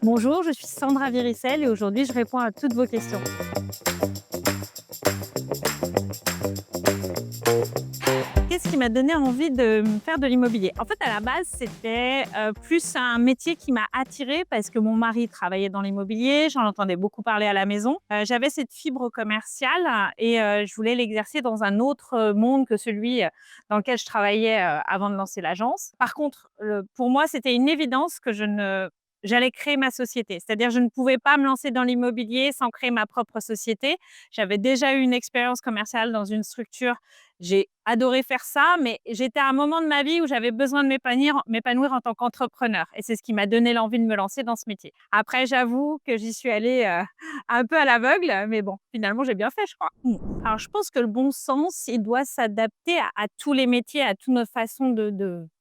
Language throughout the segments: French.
Bonjour, je suis Sandra Viricel et aujourd'hui je réponds à toutes vos questions. Qu'est-ce qui m'a donné envie de me faire de l'immobilier? En fait, à la base, c'était plus un métier qui m'a attirée parce que mon mari travaillait dans l'immobilier, j'en entendais beaucoup parler à la maison. J'avais cette fibre commerciale et je voulais l'exercer dans un autre monde que celui dans lequel je travaillais avant de lancer l'agence. Par contre, pour moi, c'était une évidence que j'allais créer ma société. C'est-à-dire, je ne pouvais pas me lancer dans l'immobilier sans créer ma propre société. J'avais déjà eu une expérience commerciale dans une structure. J'ai adoré faire ça, mais j'étais à un moment de ma vie où j'avais besoin de m'épanouir en tant qu'entrepreneur et c'est ce qui m'a donné l'envie de me lancer dans ce métier. Après, j'avoue que j'y suis allée, un peu à l'aveugle, mais bon, finalement, j'ai bien fait, je crois. Alors, je pense que le bon sens, il doit s'adapter à tous les métiers, à toutes nos façons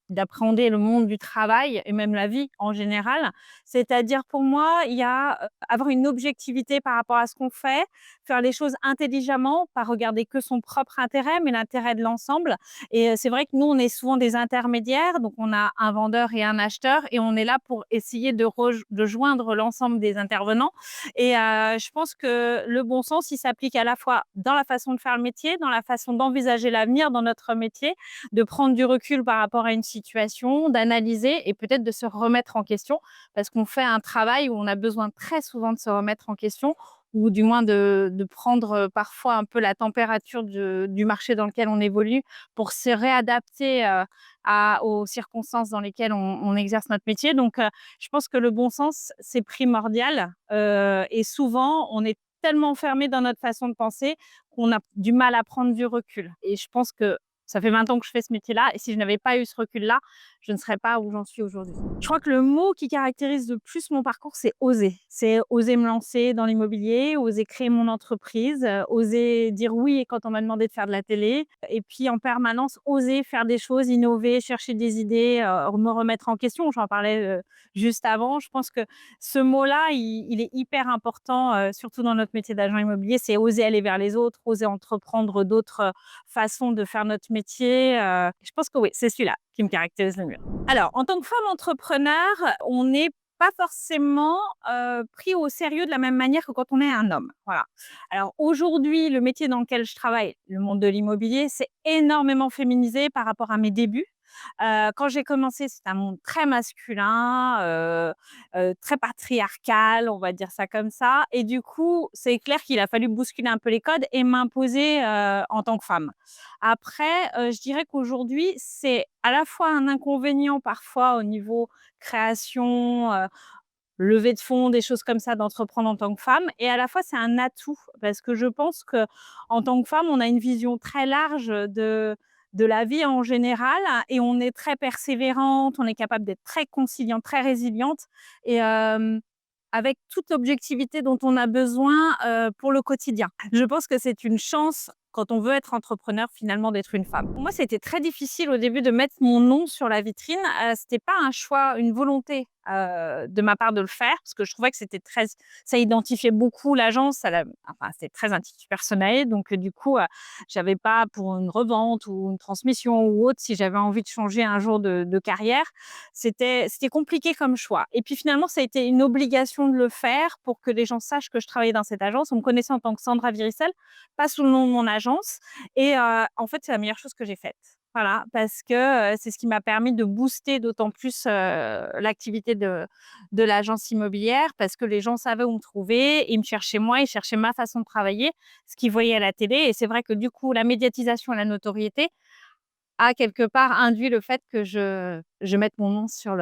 d'appréhender le monde du travail et même la vie en général. C'est-à-dire pour moi, il y a, avoir une objectivité par rapport à ce qu'on fait, faire les choses intelligemment, pas regarder que son propre intérêt, mais l'intérêt de l'ensemble. Et c'est vrai que nous, on est souvent des intermédiaires, donc on a un vendeur et un acheteur et on est là pour essayer de joindre l'ensemble des intervenants. Et je pense que le bon sens, il s'applique à la fois dans la façon de faire le métier, dans la façon d'envisager l'avenir dans notre métier, de prendre du recul par rapport à une situation, d'analyser et peut-être de se remettre en question parce qu'on fait un travail où on a besoin très souvent de se remettre en question ou du moins de prendre parfois un peu la température du marché dans lequel on évolue pour se réadapter aux circonstances dans lesquelles on exerce notre métier. Donc, je pense que le bon sens, c'est primordial et souvent, on est tellement fermé dans notre façon de penser qu'on a du mal à prendre du recul. Et je pense que ça fait 20 ans que je fais ce métier-là et si je n'avais pas eu ce recul-là, je ne serais pas où j'en suis aujourd'hui. Je crois que le mot qui caractérise le plus mon parcours, c'est oser. C'est oser me lancer dans l'immobilier, oser créer mon entreprise, oser dire oui quand on m'a demandé de faire de la télé et puis en permanence oser faire des choses, innover, chercher des idées, me remettre en question. J'en parlais, juste avant. Je pense que ce mot-là, il est hyper important, surtout dans notre métier d'agent immobilier. C'est oser aller vers les autres, oser entreprendre d'autres, façons de faire notre métier. Je pense que oui, c'est celui-là qui me caractérise le mieux. Alors, en tant que femme entrepreneur, on n'est pas forcément, pris au sérieux de la même manière que quand on est un homme. Voilà. Alors aujourd'hui, le métier dans lequel je travaille, le monde de l'immobilier, c'est énormément féminisé par rapport à mes débuts. Quand j'ai commencé, c'était un monde très masculin, très patriarcal, on va dire ça comme ça et du coup, c'est clair qu'il a fallu bousculer un peu les codes et m'imposer, en tant que femme. Après, je dirais qu'aujourd'hui, c'est à la fois un inconvénient parfois au niveau création, levée de fonds, des choses comme ça, d'entreprendre en tant que femme et à la fois c'est un atout parce que je pense que en tant que femme, on a une vision très large de la vie en général et on est très persévérante, on est capable d'être très conciliante, très résiliente et avec toute l'objectivité dont on a besoin, pour le quotidien. Je pense que c'est une chance quand on veut être entrepreneur finalement d'être une femme. Pour moi, c'était très difficile au début de mettre mon nom sur la vitrine, c'était pas un choix, une volonté, de ma part de le faire parce que je trouvais que c'était très ça identifiait beaucoup l'agence, enfin, c'était très intitulé personnel donc du coup, j'avais pas pour une revente ou une transmission ou autre, si j'avais envie de changer un jour de carrière, c'était compliqué comme choix et puis finalement, ça a été une obligation de le faire pour que les gens sachent que je travaillais dans cette agence. On me connaissait en tant que Sandra Viricel, pas sous le nom de mon agence et en fait, c'est la meilleure chose que j'ai faite. Voilà, parce que, c'est ce qui m'a permis de booster d'autant plus, l'activité de l'agence immobilière parce que les gens savaient où me trouver, ils me cherchaient moi, ils cherchaient ma façon de travailler, ce qu'ils voyaient à la télé et c'est vrai que du coup, la médiatisation et la notoriété a quelque part induit le fait que je mette mon nom sur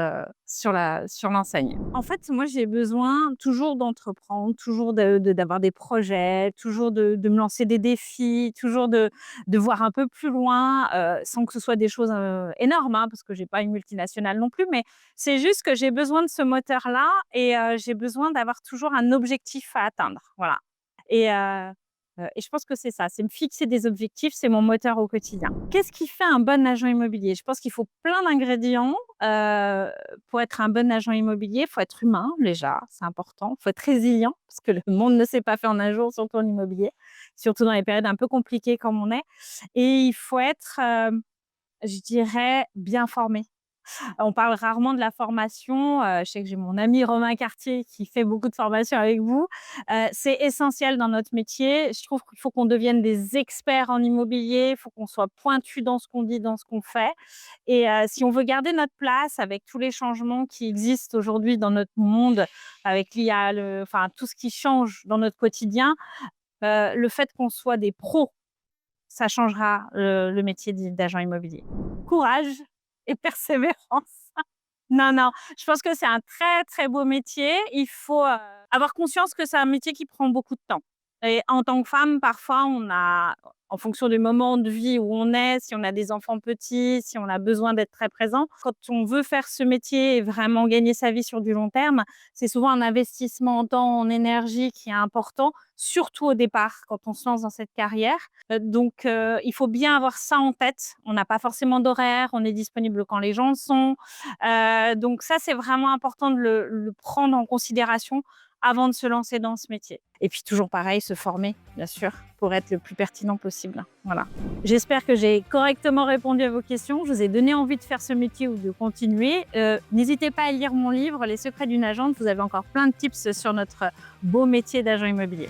l'enseigne. En fait, moi, j'ai besoin toujours d'entreprendre, toujours d'avoir des projets, toujours de me lancer des défis, toujours de voir un peu plus loin, sans que ce soit des choses, énormes, hein, parce que j'ai pas une multinationale non plus, mais c'est juste que j'ai besoin de ce moteur-là et j'ai besoin d'avoir toujours un objectif à atteindre, voilà et je pense que c'est ça, c'est me fixer des objectifs, c'est mon moteur au quotidien. Qu'est-ce qui fait un bon agent immobilier? Je pense qu'il faut plein d'ingrédients, pour être un bon agent immobilier. Il faut être humain déjà, c'est important. Il faut être résilient parce que le monde ne s'est pas fait en un jour, surtout en immobilier, surtout dans les périodes un peu compliquées comme on est et il faut être, je dirais bien formé. On parle rarement de la formation. Je sais que j'ai mon ami Romain Cartier qui fait beaucoup de formations avec vous. C'est essentiel dans notre métier. Je trouve qu'il faut qu'on devienne des experts en immobilier, il faut qu'on soit pointu dans ce qu'on dit, dans ce qu'on fait. Et si on veut garder notre place avec tous les changements qui existent aujourd'hui dans notre monde, avec l'IA, enfin tout ce qui change dans notre quotidien, le fait qu'on soit des pros, ça changera le métier d'agent immobilier. Courage et persévérance. Non, non, je pense que c'est un très, très beau métier. Il faut, avoir conscience que c'est un métier qui prend beaucoup de temps et en tant que femme, parfois, on a en fonction du moment de vie où on est, si on a des enfants petits, si on a besoin d'être très présent, quand on veut faire ce métier et vraiment gagner sa vie sur du long terme, c'est souvent un investissement en temps, en énergie qui est important, surtout au départ, quand on se lance dans cette carrière. Donc il faut bien avoir ça en tête. On n'a pas forcément d'horaire, on est disponible quand les gens le sont. Donc ça, c'est vraiment important de le prendre en considération avant de se lancer dans ce métier. Et puis toujours pareil, se former, bien sûr, pour être le plus pertinent possible. Voilà. J'espère que j'ai correctement répondu à vos questions. Je vous ai donné envie de faire ce métier ou de continuer. N'hésitez pas à lire mon livre, Les secrets d'une agente. Vous avez encore plein de tips sur notre beau métier d'agent immobilier.